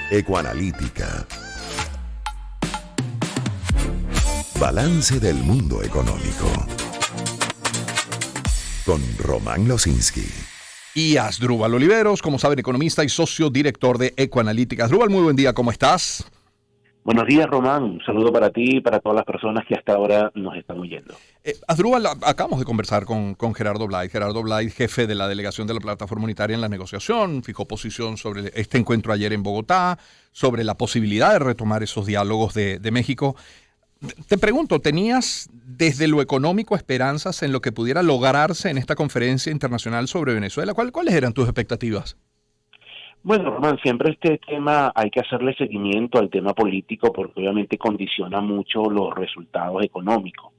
Ecoanalítica. Balance del mundo económico. Con Román Losinski. Y Asdrúbal Oliveros, como saben, economista y socio director de Ecoanalítica. Asdrúbal, muy buen día, ¿cómo estás? Buenos días, Román. Un saludo para ti y para todas las personas que hasta ahora nos están oyendo. Asdrúbal, acabamos de conversar con Gerardo Blay. Gerardo Blay, jefe de la delegación de la Plataforma Unitaria en la negociación, fijó posición sobre este encuentro ayer en Bogotá, sobre la posibilidad de retomar esos diálogos de México. Te pregunto, ¿tenías desde lo económico esperanzas en lo que pudiera lograrse en esta conferencia internacional sobre Venezuela? ¿Cuáles eran tus expectativas? Bueno, Román, siempre este tema hay que hacerle seguimiento al tema político porque obviamente condiciona mucho los resultados económicos.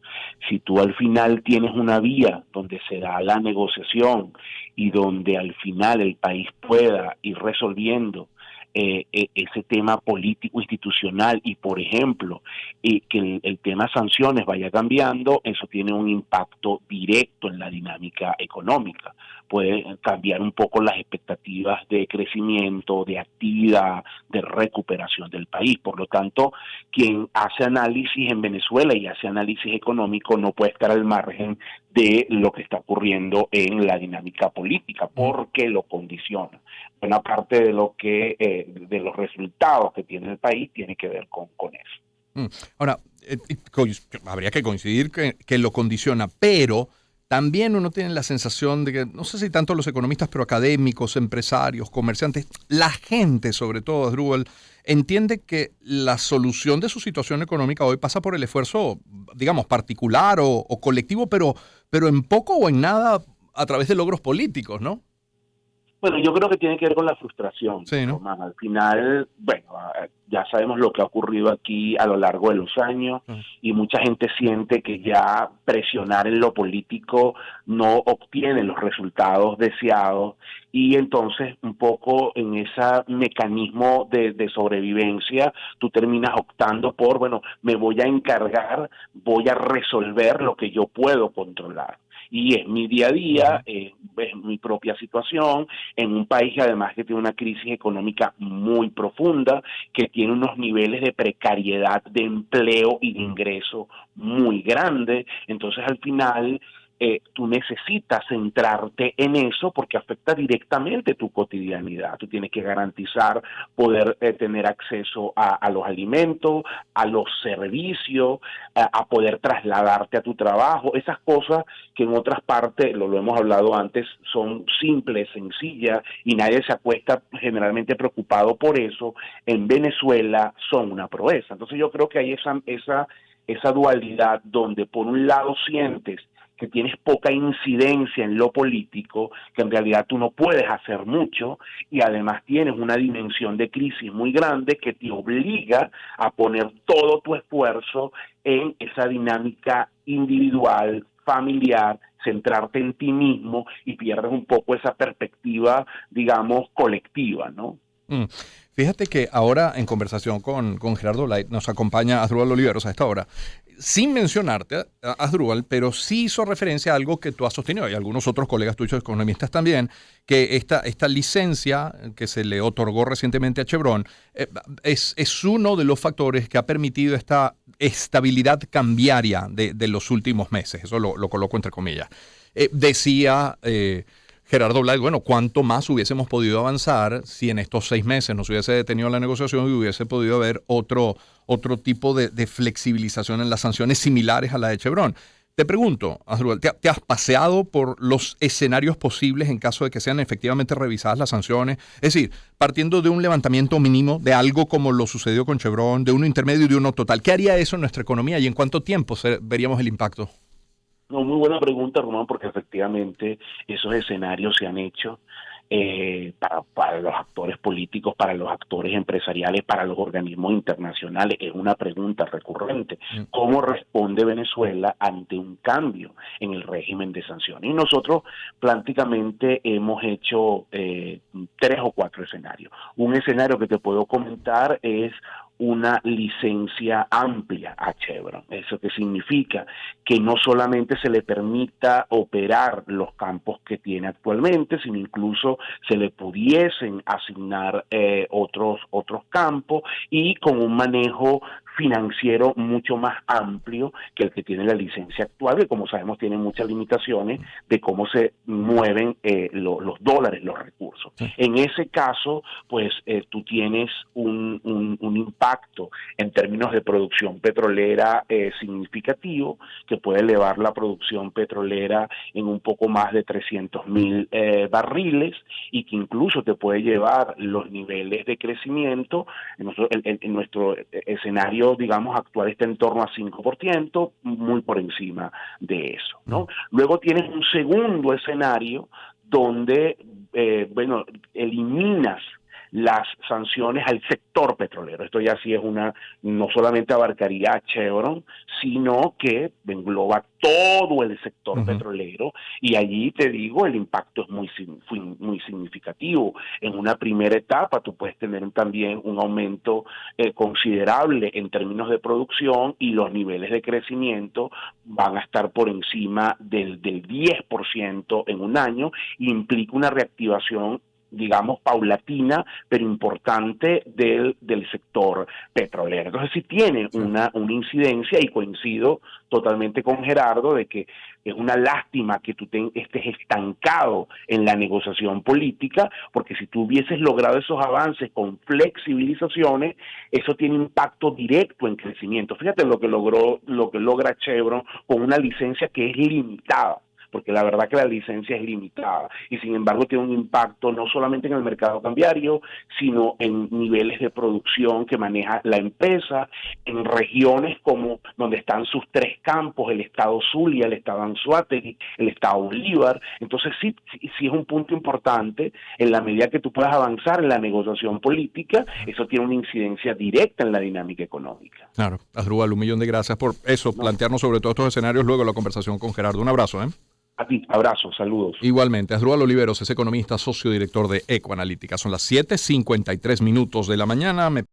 Si tú al final tienes una vía donde se da la negociación y donde al final el país pueda ir resolviendo ese tema político institucional y, por ejemplo, que el tema sanciones vaya cambiando, eso tiene un impacto directo en la dinámica económica. Puede cambiar un poco las expectativas de crecimiento, de actividad, de recuperación del país. Por lo tanto, quien hace análisis en Venezuela y hace análisis económico no puede estar al margen de lo que está ocurriendo en la dinámica política, porque lo condiciona. Buena parte de lo que de los resultados que tiene el país tiene que ver con eso. Ahora, habría que coincidir que lo condiciona, pero también uno tiene la sensación de que, no sé si tanto los economistas, pero académicos, empresarios, comerciantes, la gente sobre todo, Asdrúbal, entiende que la solución de su situación económica hoy pasa por el esfuerzo, digamos, particular o colectivo, pero en poco o en nada a través de logros políticos, ¿no? Bueno, yo creo que tiene que ver con la frustración, Sí, ¿no? Román. Al final, bueno, ya sabemos lo que ha ocurrido aquí a lo largo de los años y mucha gente siente que ya presionar en lo político no obtiene los resultados deseados y entonces un poco en ese mecanismo de sobrevivencia tú terminas optando por, bueno, me voy a encargar, voy a resolver lo que yo puedo controlar. Y es mi día a día, es mi propia situación, en un país que además que tiene una crisis económica muy profunda, que tiene unos niveles de precariedad de empleo y de ingreso muy grandes. Entonces al final tú necesitas centrarte en eso porque afecta directamente tu cotidianidad. Tú tienes que garantizar poder tener acceso a los alimentos, a los servicios, a poder trasladarte a tu trabajo, esas cosas que en otras partes, lo hemos hablado antes, son simples, sencillas y nadie se acuesta generalmente preocupado por eso. En Venezuela son una proeza. Entonces yo creo que hay esa dualidad donde por un lado sientes que tienes poca incidencia en lo político, que en realidad tú no puedes hacer mucho y además tienes una dimensión de crisis muy grande que te obliga a poner todo tu esfuerzo en esa dinámica individual, familiar, centrarte en ti mismo y pierdes un poco esa perspectiva, digamos, colectiva, ¿no? Fíjate que ahora en conversación con Gerardo Light nos acompaña Asdrúbal Oliveros a esta hora, sin mencionarte, Asdrúbal, pero sí hizo referencia a algo que tú has sostenido y algunos otros colegas tuyos economistas también, que esta licencia que se le otorgó recientemente a Chevron es uno de los factores que ha permitido esta estabilidad cambiaria de los últimos meses. Eso lo coloco entre comillas. Decía Gerardo Blay, bueno, ¿cuánto más hubiésemos podido avanzar si en estos 6 meses nos hubiese detenido la negociación y hubiese podido haber otro tipo de flexibilización en las sanciones similares a la de Chevron? Te pregunto, Asdrúbal, ¿te has paseado por los escenarios posibles en caso de que sean efectivamente revisadas las sanciones? Es decir, partiendo de un levantamiento mínimo, de algo como lo sucedió con Chevron, de uno intermedio y de uno total. ¿Qué haría eso en nuestra economía y en cuánto tiempo veríamos el impacto? No, muy buena pregunta, Román, porque efectivamente esos escenarios se han hecho para los actores políticos, para los actores empresariales, para los organismos internacionales. Es una pregunta recurrente. ¿Cómo responde Venezuela ante un cambio en el régimen de sanciones? Y nosotros prácticamente hemos hecho 3 o 4 escenarios. Un escenario que te puedo comentar es una licencia amplia a Chevron. ¿Eso qué significa? Que no solamente se le permita operar los campos que tiene actualmente, sino incluso se le pudiesen asignar otros campos y con un manejo financiero mucho más amplio que el que tiene la licencia actual, que como sabemos tiene muchas limitaciones de cómo se mueven los dólares, los recursos. Sí. En ese caso, pues tú tienes un impacto en términos de producción petrolera significativo, que puede elevar la producción petrolera en un poco más de 300,000 barriles, y que incluso te puede llevar los niveles de crecimiento. En nuestro escenario, digamos, actual está en torno a 5%, muy por encima de eso, ¿no? Luego tienes un segundo escenario donde, eliminas las sanciones al sector petrolero. Esto ya sí es no solamente abarcaría a Chevron, sino que engloba todo el sector petrolero, y allí te digo, el impacto es muy significativo. En una primera etapa tú puedes tener también un aumento considerable en términos de producción, y los niveles de crecimiento van a estar por encima del 10% en un año, y implica una reactivación, digamos, paulatina, pero importante del sector petrolero. Entonces sí tiene una incidencia, y coincido totalmente con Gerardo de que es una lástima que tú estés estancado en la negociación política, porque si tú hubieses logrado esos avances con flexibilizaciones, eso tiene impacto directo en crecimiento. Fíjate lo que logra Chevron con una licencia que es limitada, porque la verdad que la licencia es limitada, y sin embargo tiene un impacto no solamente en el mercado cambiario, sino en niveles de producción que maneja la empresa, en regiones como donde están sus 3 campos, el estado Zulia, el estado Anzoátegui, el estado Bolívar. Entonces sí es un punto importante. En la medida que tú puedas avanzar en la negociación política, eso tiene una incidencia directa en la dinámica económica. Claro. Asdrúbal, 1.000.000 de gracias por eso, plantearnos sobre todos estos escenarios luego de la conversación con Gerardo. Un abrazo, ¿eh? A ti, abrazos, saludos. Igualmente, Asdrúbal Oliveros es economista, socio director de Ecoanalítica. Son las 7:53 de la mañana.